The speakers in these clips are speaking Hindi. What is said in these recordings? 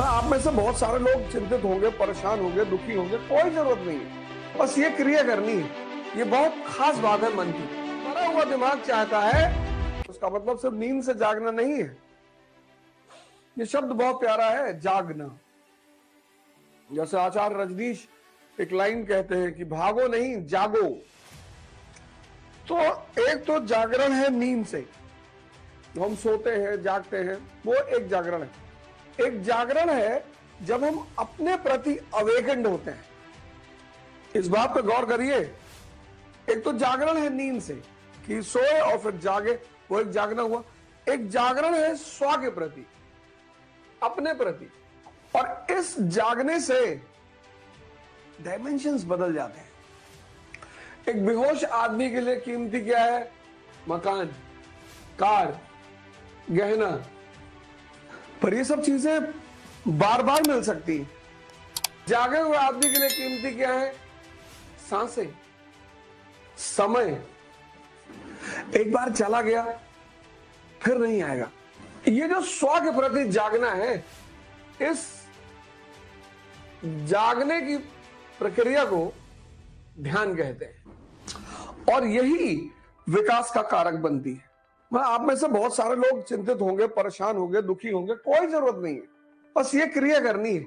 आप में से बहुत सारे लोग चिंतित होंगे, परेशान होंगे, दुखी होंगे। कोई जरूरत नहीं है, बस ये क्रिया करनी है। ये बहुत खास बात है मन की। मरा हुआ दिमाग चाहता है, उसका मतलब सिर्फ नींद से जागना नहीं है। ये शब्द बहुत प्यारा है, जागना। जैसे आचार्य रजनीश एक लाइन कहते हैं कि भागो नहीं, जागो। तो एक तो जागरण है नींद से, जो हम सोते हैं, जागते हैं, वो एक जागरण है। एक जागरण है जब हम अपने प्रति अवेकेंड होते हैं। इस बात पर गौर करिए। एक तो जागरण है नींद से कि सोए और फिर जागे, वो एक जागना हुआ। एक जागरण है स्व के प्रति, अपने प्रति। और इस जागने से डायमेंशंस बदल जाते हैं। एक बेहोश आदमी के लिए कीमती क्या है? मकान, कार, गहना। पर ये सब चीजें बार बार मिल सकती हैं। जागे हुए आदमी के लिए कीमती क्या है? सांसें, समय। एक बार चला गया फिर नहीं आएगा। ये जो स्व के प्रति जागना है, इस जागने की प्रक्रिया को ध्यान कहते हैं और यही विकास का कारक बनती है। आप में से बहुत सारे लोग चिंतित होंगे, परेशान होंगे, दुखी होंगे। कोई जरूरत नहीं है, बस ये क्रिया करनी है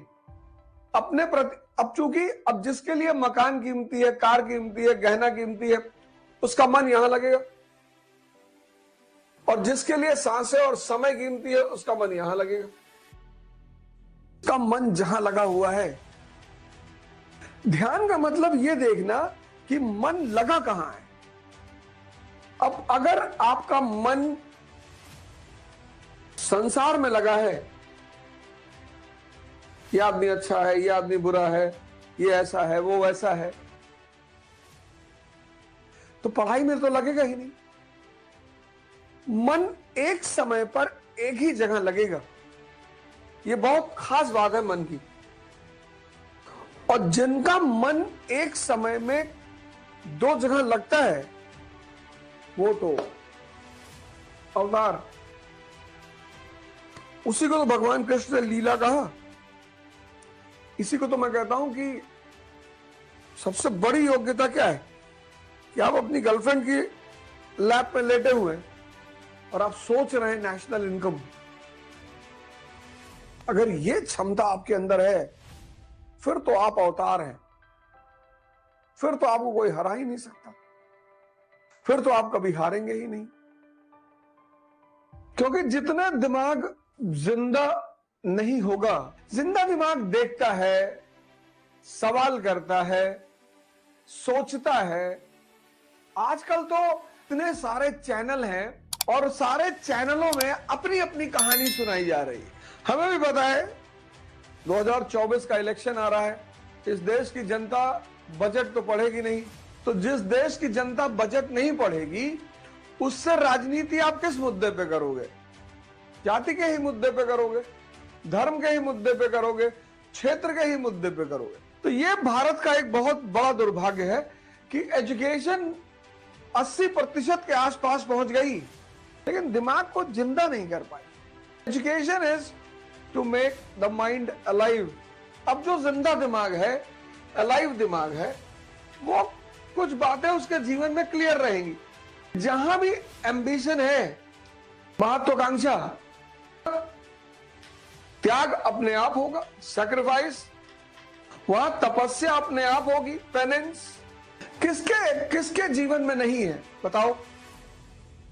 अपने प्रति। अब चूंकि अब जिसके लिए मकान कीमती है, कार कीमती है, गहना कीमती है, उसका मन यहां लगेगा। और जिसके लिए सांसें और समय कीमती है, उसका मन यहां लगेगा। उसका मन जहां लगा हुआ है। ध्यान का मतलब यह देखना कि मन लगा कहां है। अब अगर आपका मन संसार में लगा है, ये आदमी अच्छा है, ये आदमी बुरा है, ये ऐसा है, वो वैसा है, तो पढ़ाई में तो लगेगा ही नहीं। मन एक समय पर एक ही जगह लगेगा। ये बहुत खास बात है मन की। और जिनका मन एक समय में दो जगह लगता है, वो तो अवतार। उसी को तो भगवान कृष्ण ने लीला कहा। इसी को तो मैं कहता हूं कि सबसे बड़ी योग्यता क्या है कि आप अपनी गर्लफ्रेंड की लैप में लेटे हुए हैं और आप सोच रहे हैं नेशनल इनकम। अगर ये क्षमता आपके अंदर है, फिर तो आप अवतार हैं। फिर तो आपको कोई हरा ही नहीं सकता। फिर तो आप कभी हारेंगे ही नहीं। क्योंकि जितना दिमाग जिंदा नहीं होगा, जिंदा दिमाग देखता है, सवाल करता है, सोचता है। आजकल तो इतने सारे चैनल हैं और सारे चैनलों में अपनी अपनी कहानी सुनाई जा रही है। हमें भी पता है 2024 का इलेक्शन आ रहा है। इस देश की जनता बजट तो पढ़ेगी नहीं। तो जिस देश की जनता बजट नहीं पढ़ेगी, उससे राजनीति आप किस मुद्दे पे करोगे? जाति के ही मुद्दे पे करोगे, धर्म के ही मुद्दे पे करोगे, क्षेत्र के ही मुद्दे पे करोगे। तो ये भारत का एक बहुत बड़ा दुर्भाग्य है कि एजुकेशन 80% के आसपास पहुंच गई, लेकिन दिमाग को जिंदा नहीं कर पाई। Education is to make the mind alive. अब जो जिंदा दिमाग है, अलाइव दिमाग है, वो कुछ बातें उसके जीवन में क्लियर रहेंगी। जहां भी एम्बिशन है, महत्वाकांक्षा, त्याग अपने आप होगा, सैक्रिफाइस। वहां तपस्या अपने आप होगी, पेनेंस। किसके जीवन में नहीं है बताओ?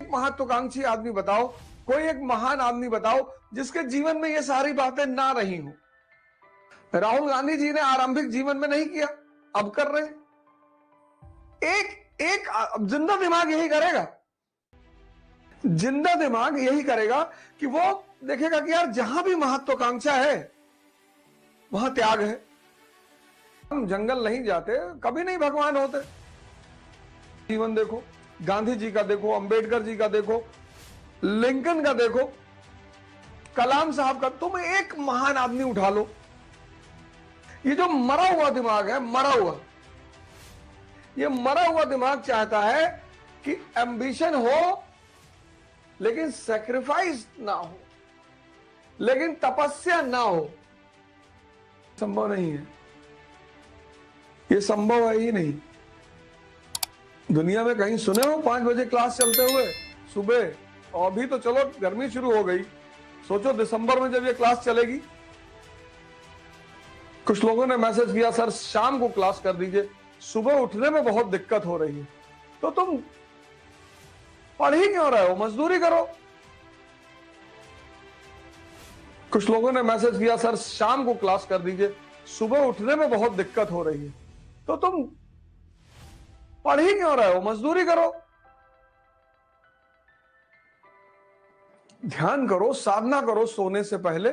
एक महत्वाकांक्षी आदमी बताओ, कोई एक महान आदमी बताओ जिसके जीवन में ये सारी बातें ना रही हो। राहुल गांधी जी ने आरंभिक जीवन में नहीं किया, अब कर रहे हैं। एक जिंदा दिमाग यही करेगा। जिंदा दिमाग यही करेगा कि वो देखेगा कि यार जहां भी महत्वाकांक्षा है, वहां त्याग है। हम जंगल नहीं जाते, कभी नहीं भगवान होते। जीवन देखो, गांधी जी का देखो, अंबेडकर जी का देखो, लिंकन का देखो, कलाम साहब का। तुम एक महान आदमी उठा लो। ये जो मरा हुआ दिमाग है, ये मरा हुआ दिमाग चाहता है कि एम्बिशन हो लेकिन सैक्रिफाइस ना हो, लेकिन तपस्या ना हो, संभव नहीं है, ये संभव है ही नहीं। दुनिया में कहीं सुने हो 5 बजे क्लास चलते हुए सुबह? और अभी तो चलो गर्मी शुरू हो गई, सोचो दिसंबर में जब ये क्लास चलेगी। कुछ लोगों ने मैसेज किया सर शाम को क्लास कर दीजिए, सुबह उठने में बहुत दिक्कत हो रही है। तो तुम पढ़ ही क्यों रहे हो, मजदूरी करो। कुछ लोगों ने मैसेज किया सर शाम को क्लास कर दीजिए, सुबह उठने में बहुत दिक्कत हो रही है। तो तुम पढ़ ही क्यों रहे हो, मजदूरी करो। ध्यान करो, साधना करो, सोने से पहले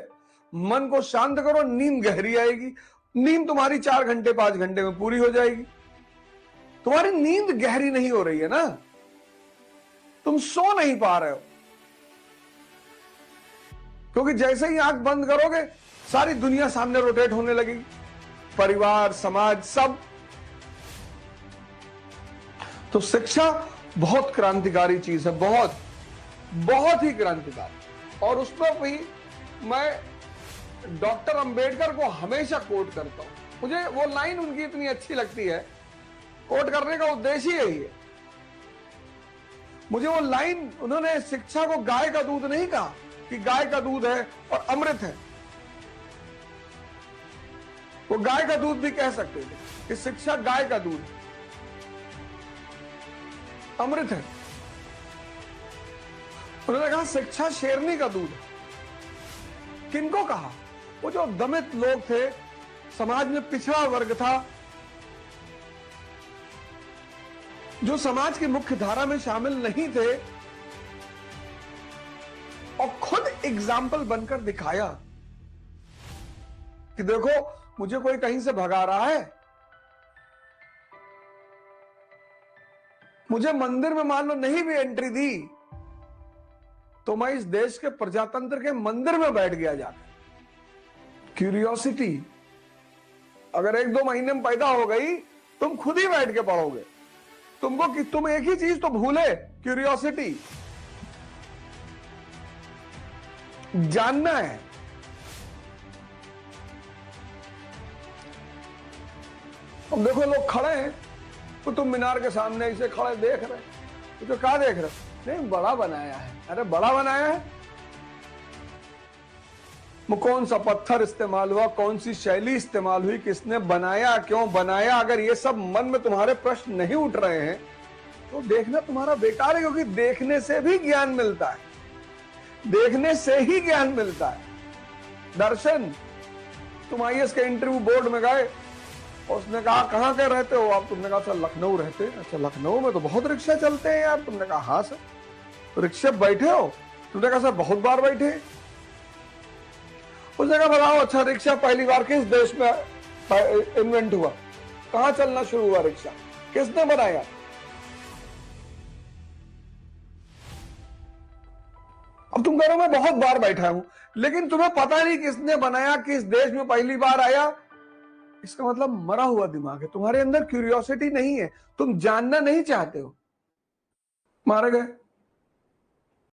मन को शांत करो, नींद गहरी आएगी। नींद तुम्हारी 4 घंटे 5 घंटे में पूरी हो जाएगी। तुम्हारी नींद गहरी नहीं हो रही है ना, तुम सो नहीं पा रहे हो, क्योंकि जैसे ही आंख बंद करोगे सारी दुनिया सामने रोटेट होने लगेगी, परिवार, समाज, सब। तो शिक्षा बहुत क्रांतिकारी चीज है, बहुत बहुत ही क्रांतिकारी। और उसमें भी मैं डॉक्टर अंबेडकर को हमेशा कोट करता हूं, मुझे वो लाइन उनकी इतनी अच्छी लगती है, कोट करने का उद्देश्य यही है। मुझे वो लाइन, उन्होंने शिक्षा को गाय का दूध नहीं कहा कि गाय का दूध है और अमृत है, वो गाय का दूध भी कह सकते थे कि शिक्षा गाय का दूध है, अमृत है। उन्होंने कहा शिक्षा शेरनी का दूध है। किनको कहा? वो जो दमित लोग थे, समाज में पिछड़ा वर्ग था, जो समाज की मुख्य धारा में शामिल नहीं थे, और खुद एग्जाम्पल बनकर दिखाया कि देखो मुझे कोई कहीं से भगा रहा है, मुझे मंदिर में मान लो नहीं भी एंट्री दी तो मैं इस देश के प्रजातंत्र के मंदिर में बैठ गया जाकर। क्यूरियोसिटी अगर 1-2 महीने में पैदा हो गई, तुम खुद ही बैठ के पढ़ोगे। तुमको कि तुम एक ही चीज तो भूले, क्यूरियोसिटी, जानना है। अब देखो लोग खड़े हैं तो तुम मीनार के सामने ऐसे खड़े देख रहे, तो क्या देख रहे? नहीं, बड़ा बनाया है। अरे बड़ा बनाया है, वो कौन सा पत्थर इस्तेमाल हुआ, कौन सी शैली इस्तेमाल हुई, किसने बनाया, क्यों बनाया? अगर ये सब मन में तुम्हारे प्रश्न नहीं उठ रहे हैं तो देखना तुम्हारा बेकार है, क्योंकि देखने से भी ज्ञान मिलता है, देखने से ही ज्ञान मिलता है। दर्शन, तुम आईएएस के इंटरव्यू बोर्ड में गए, उसने कहा कहाँ के रहते हो आप? तुमने कहा सर लखनऊ रहते हैं। अच्छा, लखनऊ में तो बहुत रिक्शा चलते हैं यार। तुमने कहा हाँ सर। तो रिक्शा बैठे हो? तुमने कहा सर बहुत बार बैठे। उसने कहा बताओ, अच्छा रिक्शा पहली बार किस देश में इन्वेंट हुआ, कहाँ चलना शुरू हुआ रिक्शा, किसने बनाया? अब तुम कह रहे हो मैं बहुत बार बैठा हूं, लेकिन तुम्हें पता नहीं किसने बनाया, किस देश में पहली बार आया। इसका मतलब मरा हुआ दिमाग है, तुम्हारे अंदर क्यूरियोसिटी नहीं है, तुम जानना नहीं चाहते हो, मारे गए।